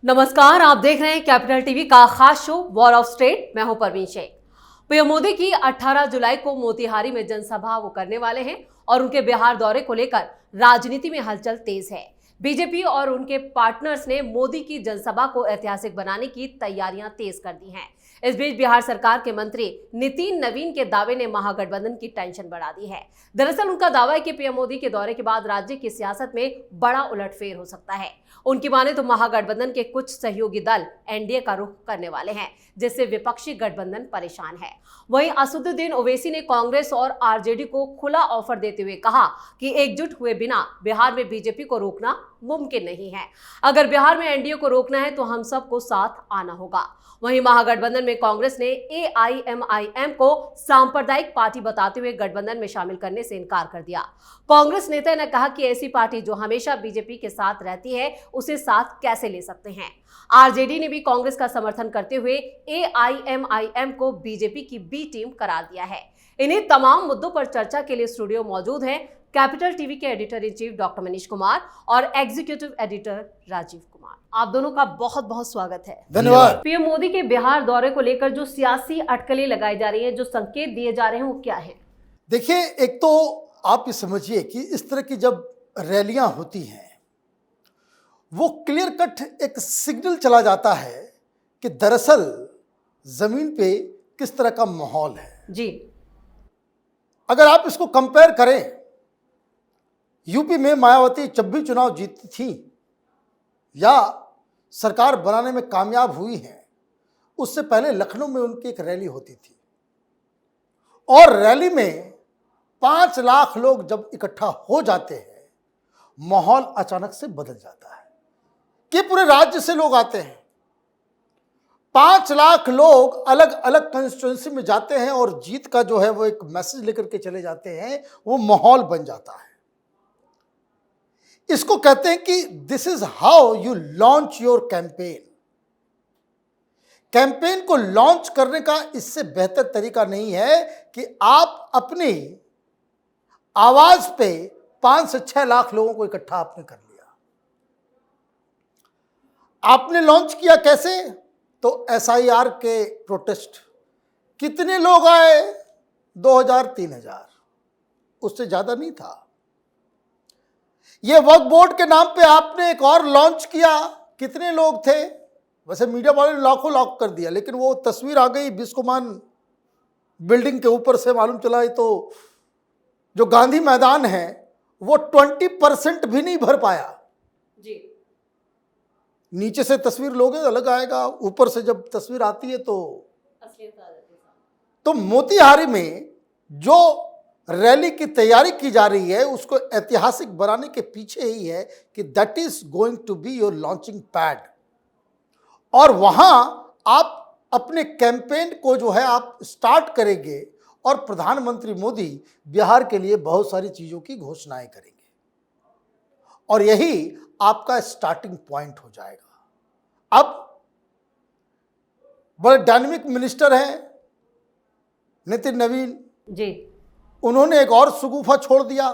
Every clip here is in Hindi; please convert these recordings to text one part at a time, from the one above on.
नमस्कार, आप देख रहे हैं कैपिटल टीवी का खास शो वॉर ऑफ स्टेट। मैं हूं परवीन शेख। पीएम मोदी की 18 जुलाई को मोतिहारी में जनसभा वो करने वाले हैं और उनके बिहार दौरे को लेकर राजनीति में हलचल तेज है। बीजेपी और उनके पार्टनर्स ने मोदी की जनसभा को ऐतिहासिक बनाने की तैयारियां तेज कर दी हैं। इस बीच बिहार सरकार के मंत्री नितिन नवीन के दावे ने महागठबंधन की टेंशन बढ़ा दी है। दरअसल उनका दावा है कि पीएम मोदी के दौरे के बाद राज्य की सियासत में बड़ा उलटफेर हो सकता है। उनकी माने तो महागठबंधन के कुछ सहयोगी दल एनडीए का रुख करने वाले हैं, जिससे विपक्षी गठबंधन परेशान है। वहीं असदुद्दीन ओवैसी ने कांग्रेस और आरजेडी को खुला ऑफर देते हुए कहा कि एकजुट हुए बिना बिहार में बीजेपी को रोकना मुमकिन नहीं है। अगर बिहार में एनडीए को रोकना है तो हम सबको साथ आना होगा। वहीं महागठबंधन में कांग्रेस ने एआईएमआईएम को सांप्रदायिक पार्टी बताते हुए गठबंधन में शामिल करने से इनकार कर दिया। कांग्रेस नेता ने कहा कि ऐसी पार्टी जो हमेशा बीजेपी के साथ रहती है उसे साथ कैसे ले सकते हैं। आरजेडी ने भी कांग्रेस का समर्थन करते हुए एआईएमआईएम को बीजेपी की बी टीम करार दिया है। इन्हीं तमाम मुद्दों पर चर्चा के लिए स्टूडियो मौजूद हैं कैपिटल टीवी के editor in chief doctor Manish Kumar और एग्जीक्यूटिव एडिटर राजीव कुमार। आप दोनों का बहुत बहुत स्वागत है। धन्यवाद। पीएम मोदी के बिहार दौरे को लेकर जो सियासी अटकलें लगाई जा रही हैं, जो संकेत दिए जा रहे हैं, वो क्या है? देखिए, एक तो आप ये समझिए कि इस तरह की जब रैलियां होती हैं वो क्लियर कट एक सिग्नल चला जाता है कि दरअसल जमीन पे किस तरह का माहौल है जी। अगर आप इसको कंपेयर करें, यूपी में मायावती जब भी चुनाव जीती थी या सरकार बनाने में कामयाब हुई हैं, उससे पहले लखनऊ में उनकी एक रैली होती थी और रैली में 5 लाख लोग जब इकट्ठा हो जाते हैं, माहौल अचानक से बदल जाता है कि पूरे राज्य से लोग आते हैं। 5 लाख लोग अलग अलग कंस्टिट्यूएंसी में जाते हैं और जीत का जो है वो एक मैसेज लेकर के चले जाते हैं, वो माहौल बन जाता है। इसको कहते हैं कि this is how you launch your campaign. Campaign को लॉन्च करने का इससे बेहतर तरीका नहीं है कि आप अपनी आवाज पे 5 से 6 लाख लोगों को इकट्ठा आपने कर लिया। आपने लॉन्च किया कैसे? तो एसआईआर के प्रोटेस्ट कितने लोग आए? 2000-3000, उससे ज्यादा नहीं था। यह वक्फ बोर्ड के नाम पे आपने एक और लॉन्च किया, कितने लोग थे? वैसे मीडिया वाले ने लाखों लाख कर दिया, लेकिन वो तस्वीर आ गई बिस्कोमान बिल्डिंग के ऊपर से, मालूम चला तो जो गांधी मैदान है वो 20% भी नहीं भर पाया जी। नीचे से तस्वीर लोगे अलग आएगा, ऊपर से जब तस्वीर आती है तो मोतिहारी में जो रैली की तैयारी की जा रही है उसको ऐतिहासिक बनाने के पीछे ही है कि that is going to be your launching pad. और वहां आप अपने कैंपेन को जो है आप स्टार्ट करेंगे और प्रधानमंत्री मोदी बिहार के लिए बहुत सारी चीजों की घोषणाएं करेंगे और यही आपका स्टार्टिंग पॉइंट हो जाएगा। अब बड़े डायनेमिक मिनिस्टर हैं नितिन नवीन जी। उन्होंने एक और शगुफा छोड़ दिया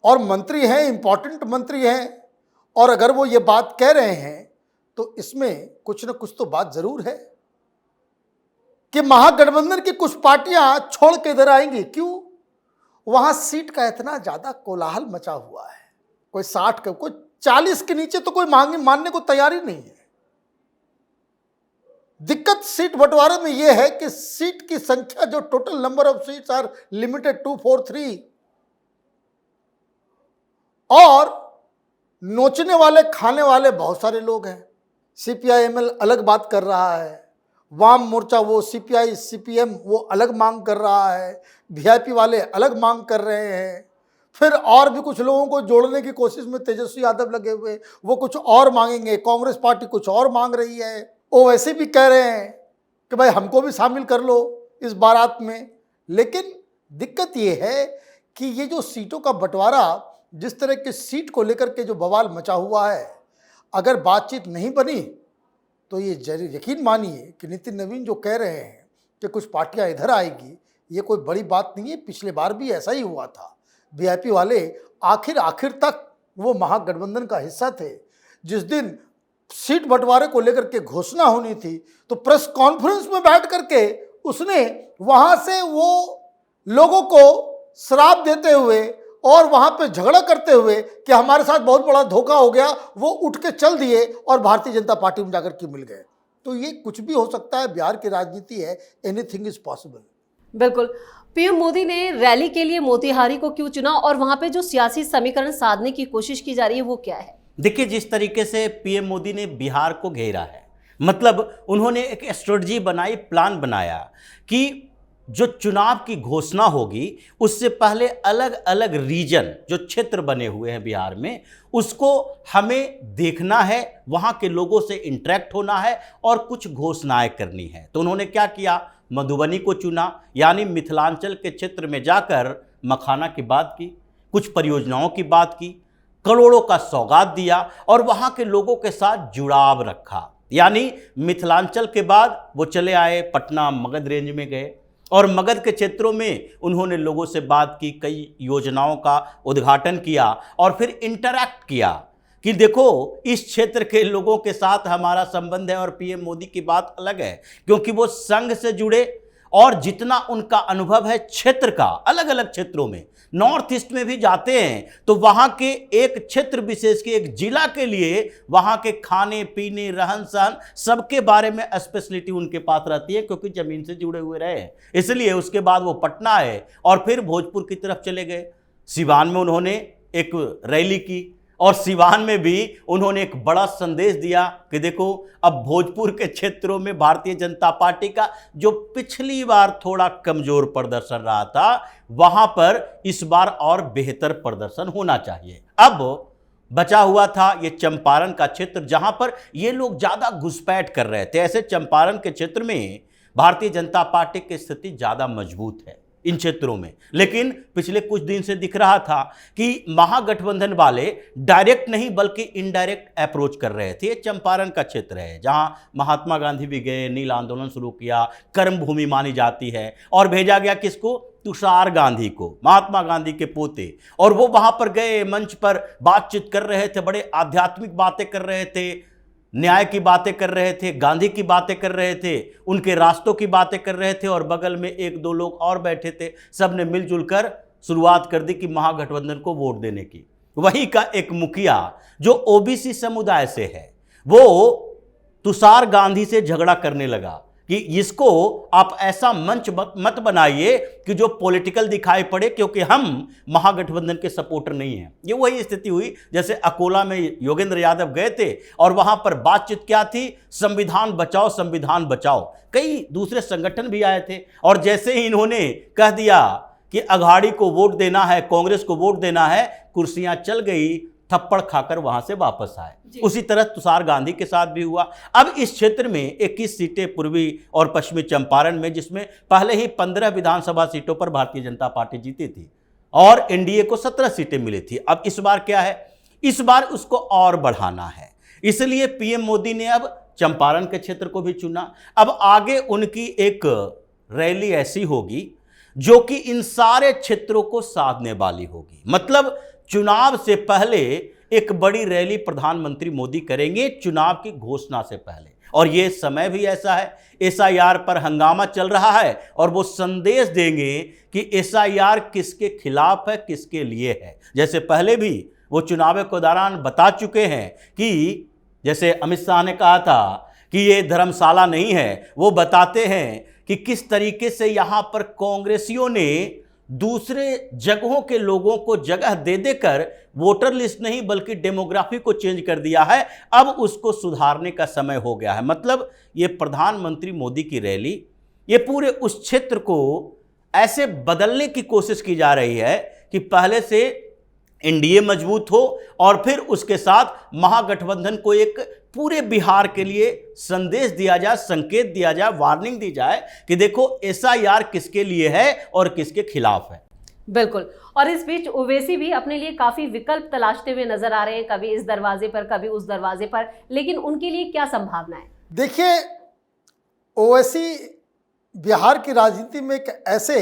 और मंत्री हैं, इंपॉर्टेंट मंत्री हैं, और अगर वो ये बात कह रहे हैं तो इसमें कुछ ना कुछ तो बात जरूर है कि महागठबंधन की कुछ पार्टियां छोड़ के इधर आएंगी। क्यों? वहां सीट का इतना ज्यादा कोलाहल मचा हुआ है, कोई 60 का, कोई 40 के नीचे तो कोई मानने को तैयार ही नहीं है। दिक्कत सीट बंटवारे में यह है कि सीट की संख्या, जो total number of seats are limited 243, और नोचने वाले खाने वाले बहुत सारे लोग हैं। सीपीआईएमएल अलग बात कर रहा है, वाम मोर्चा वो सीपीआई सीपीएम वो अलग मांग कर रहा है, वीआईपी वाले अलग मांग कर रहे हैं, फिर और भी कुछ लोगों को जोड़ने की कोशिश में तेजस्वी यादव लगे हुए, वो कुछ और मांगेंगे, कांग्रेस पार्टी कुछ और मांग रही है, वो वैसे भी कह रहे हैं कि भाई हमको भी शामिल कर लो इस बारात में। लेकिन दिक्कत ये है कि ये जो सीटों का बंटवारा, जिस तरह की सीट को लेकर के जो बवाल मचा हुआ है, अगर बातचीत नहीं बनी तो ये यकीन मानिए कि नितिन नवीन जो कह रहे हैं कि कुछ पार्टियां इधर आएगी, ये कोई बड़ी बात नहीं है। पिछले बार भी ऐसा ही हुआ था। वीआईपी वाले आखिर तक वो महागठबंधन का हिस्सा थे, जिस दिन सीट बंटवारे को लेकर के घोषणा होनी थी तो प्रेस कॉन्फ्रेंस में बैठ करके उसने वहां से वो लोगों को श्राप देते हुए और वहां पे झगड़ा करते हुए कि हमारे साथ बहुत बड़ा धोखा हो गया, वो उठ के चल दिए और भारतीय जनता पार्टी में जाकर के मिल गए। तो ये कुछ भी हो सकता है, बिहार की राजनीति है, एनीथिंग इज पॉसिबल। बिल्कुल। पीएम मोदी ने रैली के लिए मोतिहारी को क्यों चुना और वहां पे जो सियासी समीकरण साधने की कोशिश की जा रही है वो क्या है? देखिए, जिस तरीके से पीएम मोदी ने बिहार को घेरा है, मतलब उन्होंने एक स्ट्रेटजी बनाई, प्लान बनाया कि जो चुनाव की घोषणा होगी उससे पहले अलग अलग रीजन, जो क्षेत्र बने हुए हैं बिहार में, उसको हमें देखना है, वहाँ के लोगों से इंटरेक्ट होना है और कुछ घोषणाएं करनी है। तो उन्होंने क्या किया, मधुबनी को चुना, यानी मिथिलांचल के क्षेत्र में जाकर मखाना की बात की, कुछ परियोजनाओं की बात की, करोड़ों का सौगात दिया और वहाँ के लोगों के साथ जुड़ाव रखा। यानी मिथिलांचल के बाद वो चले आए पटना मगध रेंज में गए और मगध के क्षेत्रों में उन्होंने लोगों से बात की, कई योजनाओं का उद्घाटन किया और फिर इंटरैक्ट किया कि देखो इस क्षेत्र के लोगों के साथ हमारा संबंध है। और पीएम मोदी की बात अलग है क्योंकि वो संघ से जुड़े और जितना उनका अनुभव है क्षेत्र का, अलग अलग क्षेत्रों में, नॉर्थ ईस्ट में भी जाते हैं तो वहाँ के एक क्षेत्र विशेष के, एक जिला के लिए वहाँ के खाने पीने, रहन सहन, सबके बारे में स्पेशलिटी उनके पास रहती है क्योंकि ज़मीन से जुड़े हुए रहे हैं। इसलिए उसके बाद वो पटना आए और फिर भोजपुर की तरफ चले गए। सिवान में उन्होंने एक रैली की और सिवान में भी उन्होंने एक बड़ा संदेश दिया कि देखो अब भोजपुर के क्षेत्रों में भारतीय जनता पार्टी का जो पिछली बार थोड़ा कमजोर प्रदर्शन रहा था, वहां पर इस बार और बेहतर प्रदर्शन होना चाहिए। अब बचा हुआ था ये चंपारण का क्षेत्र जहां पर ये लोग ज्यादा घुसपैठ कर रहे थे। ऐसे चंपारण के क्षेत्र में भारतीय जनता पार्टी की स्थिति ज्यादा मजबूत है इन क्षेत्रों में, लेकिन पिछले कुछ दिन से दिख रहा था कि महागठबंधन वाले डायरेक्ट नहीं बल्कि इनडायरेक्ट अप्रोच कर रहे थे। ये चंपारण का क्षेत्र है जहां महात्मा गांधी भी गए, नील आंदोलन शुरू किया, कर्म भूमि मानी जाती है और भेजा गया किसको, तुषार गांधी को, महात्मा गांधी के पोते। और वो वहां पर गए, मंच पर बातचीत कर रहे थे, बड़े आध्यात्मिक बातें कर रहे थे, न्याय की बातें कर रहे थे, गांधी की बातें कर रहे थे, उनके रास्तों की बातें कर रहे थे और बगल में एक दो लोग और बैठे थे। सब ने मिलजुल कर शुरुआत कर दी कि महागठबंधन को वोट देने की। वहीं का एक मुखिया जो ओबीसी समुदाय से है, वो तुषार गांधी से झगड़ा करने लगा कि इसको आप ऐसा मंच मत बनाइए कि जो पॉलिटिकल दिखाई पड़े, क्योंकि हम महागठबंधन के सपोर्टर नहीं हैं। ये वही स्थिति हुई जैसे अकोला में योगेंद्र यादव गए थे और वहां पर बातचीत क्या थी, संविधान बचाओ, संविधान बचाओ। कई दूसरे संगठन भी आए थे और जैसे ही इन्होंने कह दिया कि अघाड़ी को वोट देना है, कांग्रेस को वोट देना है, कुर्सियां चल गई, थप्पड़ खाकर वहां से वापस आए। उसी तरह तुषार गांधी के साथ भी हुआ। अब इस क्षेत्र में 21 सीटें पूर्वी और पश्चिमी चंपारण में, जिसमें पहले ही 15 विधानसभा सीटों पर भारतीय जनता पार्टी जीती थी और एनडीए को 17 सीटें मिली थी। अब इस बार क्या है, इस बार उसको और बढ़ाना है, इसलिए पीएम मोदी ने अब चंपारण के क्षेत्र को भी चुना। अब आगे उनकी एक रैली ऐसी होगी जो कि इन सारे क्षेत्रों को साधने वाली होगी। मतलब चुनाव से पहले एक बड़ी रैली प्रधानमंत्री मोदी करेंगे, चुनाव की घोषणा से पहले। और ये समय भी ऐसा है, एसआईआर पर हंगामा चल रहा है और वो संदेश देंगे कि एसआईआर किसके खिलाफ है, किसके लिए है। जैसे पहले भी वो चुनाव के दौरान बता चुके हैं कि जैसे अमित शाह ने कहा था कि ये धर्मशाला नहीं है, वो बताते हैं कि किस तरीके से यहाँ पर कांग्रेसियों ने दूसरे जगहों के लोगों को जगह दे देकर वोटर लिस्ट नहीं बल्कि डेमोग्राफी को चेंज कर दिया है। अब उसको सुधारने का समय हो गया है। मतलब ये प्रधानमंत्री मोदी की रैली, ये पूरे उस क्षेत्र को ऐसे बदलने की कोशिश की जा रही है कि पहले से एनडीए मजबूत हो और फिर उसके साथ महागठबंधन को एक पूरे बिहार के लिए संदेश दिया जाए, संकेत दिया जाए, वार्निंग दी जाए कि देखो एसआईआर किसके लिए है और किसके खिलाफ है। बिल्कुल। और इस बीच ओवैसी भी अपने लिए काफी विकल्प तलाशते हुए नजर आ रहे हैं, कभी इस दरवाजे पर, कभी उस दरवाजे पर, लेकिन उनके लिए क्या संभावना है? देखिए, ओवैसी बिहार की राजनीति में एक ऐसे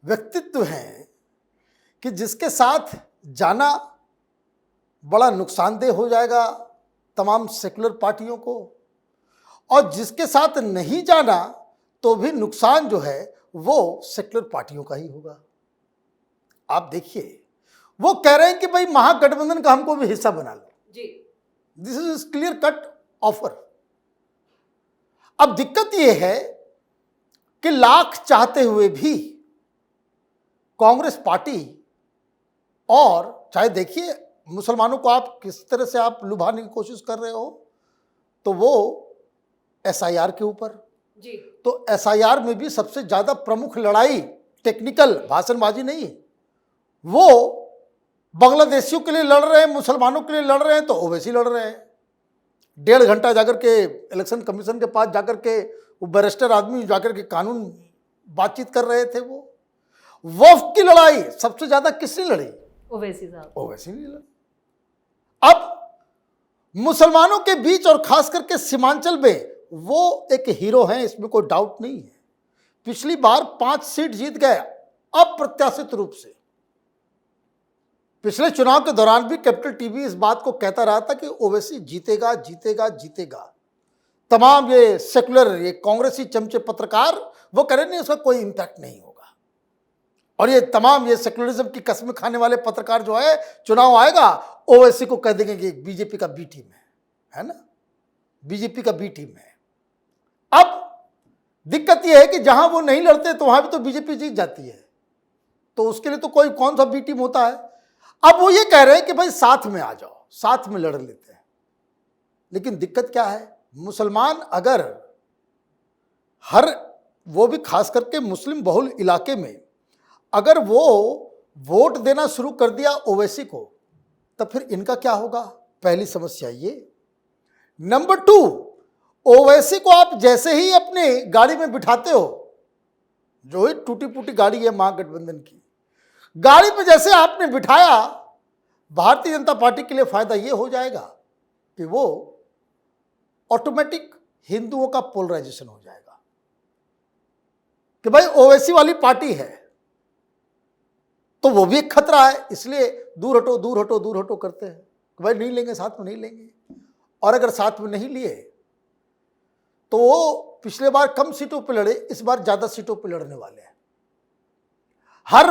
व्यक्तित्व हैं कि जिसके साथ जाना बड़ा नुकसानदेह हो जाएगा तमाम सेकुलर पार्टियों को, और जिसके साथ नहीं जाना तो भी नुकसान जो है वो सेकुलर पार्टियों का ही होगा। आप देखिए, वो कह रहे हैं कि भाई महागठबंधन का हमको भी हिस्सा बना लो जी। This is clear cut offer. अब दिक्कत यह है कि लाख चाहते हुए भी कांग्रेस पार्टी, और चाहे देखिए मुसलमानों को आप किस तरह से आप लुभाने की कोशिश कर रहे हो, तो वो एसआईआर के ऊपर, जी। तो एसआईआर में भी सबसे ज्यादा प्रमुख लड़ाई टेक्निकल भाषणबाजी नहीं है, वो बांग्लादेशियों के लिए लड़ रहे हैं, मुसलमानों के लिए लड़ रहे हैं, तो ओवैसी लड़ रहे हैं। 1.5 घंटा जाकर के इलेक्शन कमीशन के पास जाकर के वो बैरिस्टर आदमी जाकर के कानून बातचीत कर रहे थे। वो वक्फ की लड़ाई सबसे ज्यादा किसने लड़ी? ओवैसी साहब। ओवैसी ने लड़ी। अब मुसलमानों के बीच और खास करके सीमांचल में वो एक हीरो हैं, इसमें कोई डाउट नहीं है। पिछली बार 5 सीट जीत गए अप्रत्याशित रूप से। पिछले चुनाव के दौरान भी कैपिटल टीवी इस बात को कहता रहा था कि ओवैसी जीतेगा जीतेगा जीतेगा। तमाम ये सेकुलर ये कांग्रेसी चमचे पत्रकार वो कह रहे नहीं, उसका कोई इंपैक्ट नहीं होगा। और ये तमाम ये सेकुलरिज्म की कसम खाने वाले पत्रकार जो है, चुनाव आएगा ओवैसी को कह देंगे कि बीजेपी का बी टीम है ना, बीजेपी का बी टीम है। अब दिक्कत यह है कि जहां वो नहीं लड़ते तो वहां भी तो बीजेपी जीत जाती है, तो उसके लिए तो कोई कौन सा बी टीम होता है। अब वो ये कह रहे हैं कि भाई साथ में आ जाओ, साथ में लड़ लेते हैं। लेकिन दिक्कत क्या है, मुसलमान अगर वो भी खास करके मुस्लिम बहुल इलाके में अगर वो वोट देना शुरू कर दिया ओवैसी को, तब फिर इनका क्या होगा? पहली समस्या ये। नंबर 2, ओवैसी को आप जैसे ही अपने गाड़ी में बिठाते हो, जो ही टूटी फूटी गाड़ी है महागठबंधन की, गाड़ी में जैसे आपने बिठाया, भारतीय जनता पार्टी के लिए फायदा यह हो जाएगा कि वो ऑटोमेटिक हिंदुओं का पोलराइजेशन हो जाएगा कि भाई ओवैसी वाली पार्टी है, तो वो भी एक खतरा है। इसलिए दूर हटो दूर हटो दूर हटो करते हैं कि भाई नहीं लेंगे, साथ में नहीं लेंगे। और अगर साथ में नहीं लिए तो वो पिछले बार कम सीटों पे लड़े, इस बार ज्यादा सीटों पे लड़ने वाले हैं। हर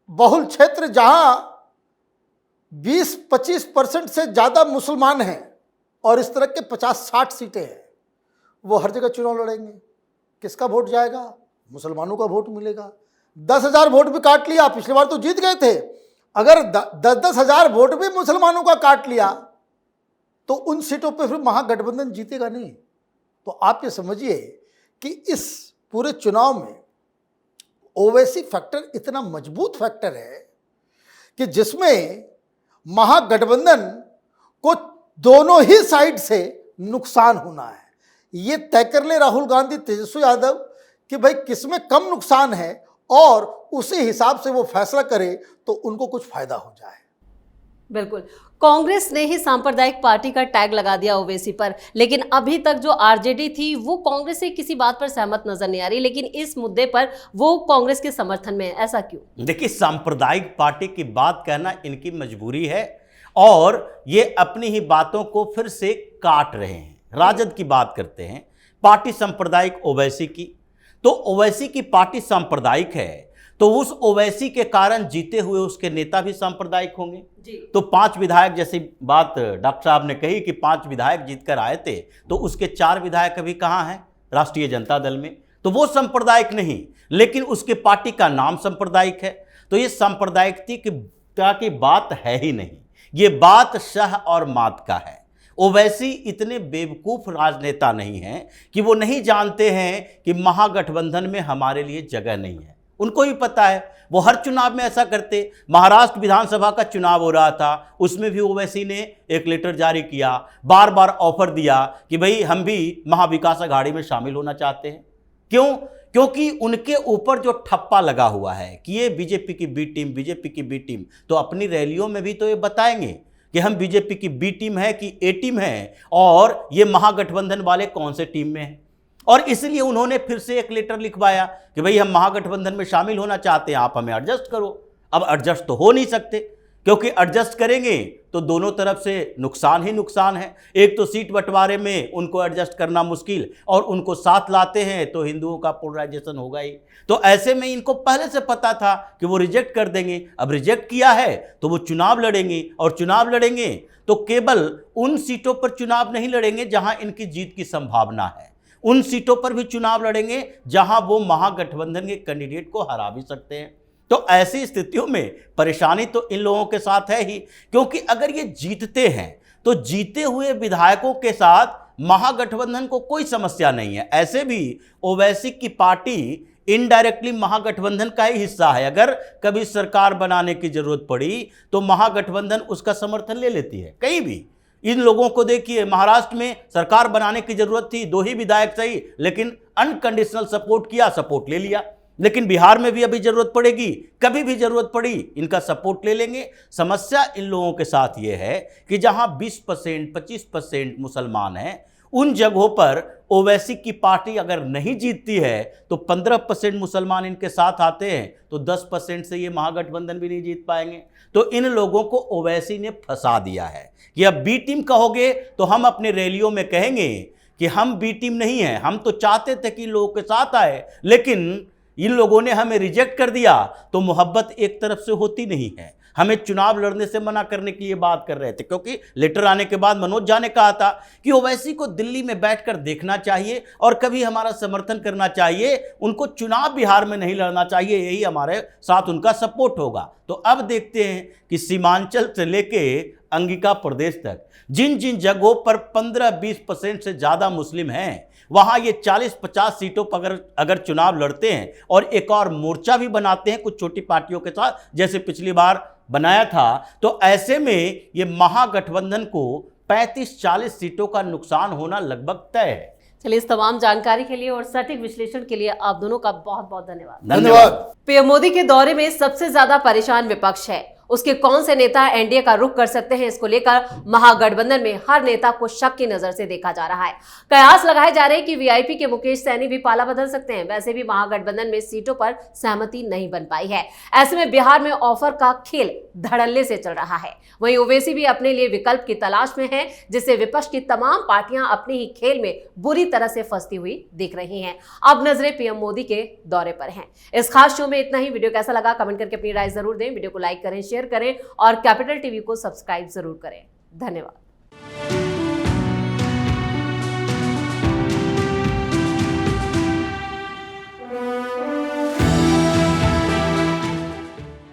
बहुल क्षेत्र जहां 20-25% से ज्यादा मुसलमान हैं और इस तरह के 50-60 सीटें हैं, वो हर जगह चुनाव लड़ेंगे। किसका वोट जाएगा? मुसलमानों का वोट मिलेगा। 10,000 वोट भी काट लिया, पिछली बार तो जीत गए थे। अगर 10-10 हजार वोट भी मुसलमानों का काट लिया तो उन सीटों पर फिर महागठबंधन जीतेगा नहीं। तो आप ये समझिए कि इस पूरे चुनाव में ओवैसी फैक्टर इतना मजबूत फैक्टर है कि जिसमें महागठबंधन को दोनों ही साइड से नुकसान होना है। ये तय कर ले राहुल गांधी, तेजस्वी यादव कि भाई किसमें कम नुकसान है और उसी हिसाब से वो फैसला करे तो उनको कुछ फायदा हो जाए। बिल्कुल, कांग्रेस ने ही सांप्रदायिक पार्टी का टैग लगा दिया ओवैसी पर, लेकिन अभी तक जो आरजेडी थी वो कांग्रेस से किसी बात पर सहमत नजर नहीं आ रही, लेकिन इस मुद्दे पर वो कांग्रेस के समर्थन में है। ऐसा क्यों? देखिए, सांप्रदायिक पार्टी की बात कहना इनकी मजबूरी है और ये अपनी ही बातों को फिर से काट रहे हैं। राजद की बात करते हैं, पार्टी सांप्रदायिक ओवैसी की, तो ओवैसी की पार्टी सांप्रदायिक है तो उस ओवैसी के कारण जीते हुए उसके नेता भी सांप्रदायिक होंगे जी। तो 5 विधायक, जैसी बात डॉक्टर साहब ने कही कि 5 विधायक जीतकर आए थे, तो उसके 4 विधायक अभी कहाँ हैं? राष्ट्रीय जनता दल में। तो वो सांप्रदायिक नहीं, लेकिन उसके पार्टी का नाम सांप्रदायिक है। तो ये सांप्रदायिकता की बात है ही नहीं, ये बात शह और मात का है। ओवैसी इतने बेवकूफ़ राजनेता नहीं हैं कि वो नहीं जानते हैं कि महागठबंधन में हमारे लिए जगह नहीं है। उनको भी पता है, वो हर चुनाव में ऐसा करते। महाराष्ट्र विधानसभा का चुनाव हो रहा था, उसमें भी ओवैसी ने एक लेटर जारी किया, बार बार ऑफर दिया कि भाई हम भी महाविकास अघाड़ी में शामिल होना चाहते हैं। क्यों? क्योंकि उनके ऊपर जो ठप्पा लगा हुआ है कि ये बीजेपी की बी टीम, बीजेपी की बी टीम, तो अपनी रैलियों में भी तो ये बताएंगे कि हम बीजेपी की बी टीम है कि ए टीम है और ये महागठबंधन वाले कौन से टीम में हैं। और इसलिए उन्होंने फिर से एक लेटर लिखवाया कि भाई हम महागठबंधन में शामिल होना चाहते हैं, आप हमें एडजस्ट करो। अब एडजस्ट तो हो नहीं सकते क्योंकि एडजस्ट करेंगे तो दोनों तरफ से नुकसान ही नुकसान है। एक तो सीट बंटवारे में उनको एडजस्ट करना मुश्किल, और उनको साथ लाते हैं तो हिंदुओं का पोलराइजेशन होगा ही। तो ऐसे में इनको पहले से पता था कि वो रिजेक्ट कर देंगे। अब रिजेक्ट किया है तो वो चुनाव लड़ेंगे, और चुनाव लड़ेंगे तो केवल उन सीटों पर चुनाव नहीं लड़ेंगे जहां इनकी जीत की संभावना है, उन सीटों पर भी चुनाव लड़ेंगे जहां वो महागठबंधन के कैंडिडेट को हरा भी सकते हैं। तो ऐसी स्थितियों में परेशानी तो इन लोगों के साथ है ही, क्योंकि अगर ये जीतते हैं तो जीते हुए विधायकों के साथ महागठबंधन को कोई समस्या नहीं है। ऐसे भी ओवैसी की पार्टी इनडायरेक्टली महागठबंधन का ही हिस्सा है। अगर कभी सरकार बनाने की जरूरत पड़ी तो महागठबंधन उसका समर्थन ले लेती है। कहीं भी इन लोगों को देखिए, महाराष्ट्र में सरकार बनाने की जरूरत थी, 2 ही विधायक सही, लेकिन अनकंडीशनल सपोर्ट किया, सपोर्ट ले लिया। लेकिन बिहार में भी अभी जरूरत पड़ेगी, कभी भी जरूरत पड़ी इनका सपोर्ट ले लेंगे। समस्या इन लोगों के साथ ये है कि जहां 20% 25% मुसलमान हैं, उन जगहों पर ओवैसी की पार्टी अगर नहीं जीतती है तो 15% मुसलमान इनके साथ आते हैं, तो 10% से ये महागठबंधन भी नहीं जीत पाएंगे। तो इन लोगों को ओवैसी ने फंसा दिया है कि अब बी टीम कहोगे तो हम अपने रैलियों में कहेंगे कि हम बी टीम नहीं है, हम तो चाहते थे कि लोगों के साथ आए, लेकिन इन लोगों ने हमें रिजेक्ट कर दिया। तो मोहब्बत एक तरफ से होती नहीं है, हमें चुनाव लड़ने से मना करने की ये बात कर रहे थे। क्योंकि लेटर आने के बाद मनोज झा ने कहा था कि ओवैसी को दिल्ली में बैठकर देखना चाहिए और कभी हमारा समर्थन करना चाहिए, उनको चुनाव बिहार में नहीं लड़ना चाहिए, यही हमारे साथ उनका सपोर्ट होगा। तो अब देखते हैं कि सीमांचल से लेके अंगिका प्रदेश तक जिन जिन जगहों पर 15-20% से ज़्यादा मुस्लिम हैं, वहाँ ये 40-50 सीटों पर अगर चुनाव लड़ते हैं और एक और मोर्चा भी बनाते हैं कुछ छोटी पार्टियों के साथ, जैसे पिछली बार बनाया था, तो ऐसे में ये महागठबंधन को 35-40 सीटों का नुकसान होना लगभग तय है। चलिए, इस तमाम जानकारी के लिए और सटीक विश्लेषण के लिए आप दोनों का बहुत बहुत धन्यवाद। धन्यवाद। पीएम मोदी के दौरे में सबसे ज्यादा परेशान विपक्ष है, उसके कौन से नेता एनडीए का रुख कर सकते हैं, इसको लेकर महागठबंधन में हर नेता को शक की नजर से देखा जा रहा है। कयास लगाए जा रहे हैं कि वीआईपी के मुकेश सैनी भी पाला बदल सकते हैं। वैसे भी महागठबंधन में सीटों पर सहमति नहीं बन पाई है। ऐसे में बिहार में ऑफर का खेल धड़ल्ले से चल रहा है। वहीं ओवैसी भी अपने लिए विकल्प की तलाश में है, जिससे विपक्ष की तमाम पार्टियां अपने ही खेल में बुरी तरह से फंसती हुई दिख रही हैं। अब नजरें पीएम मोदी के दौरे पर हैं। इस खास शो में इतना ही। वीडियो कैसा लगा कमेंट करके अपनी राय जरूर दें। वीडियो को लाइक करें, शेयर करें और कैपिटल टीवी को सब्सक्राइब जरूर करें। धन्यवाद।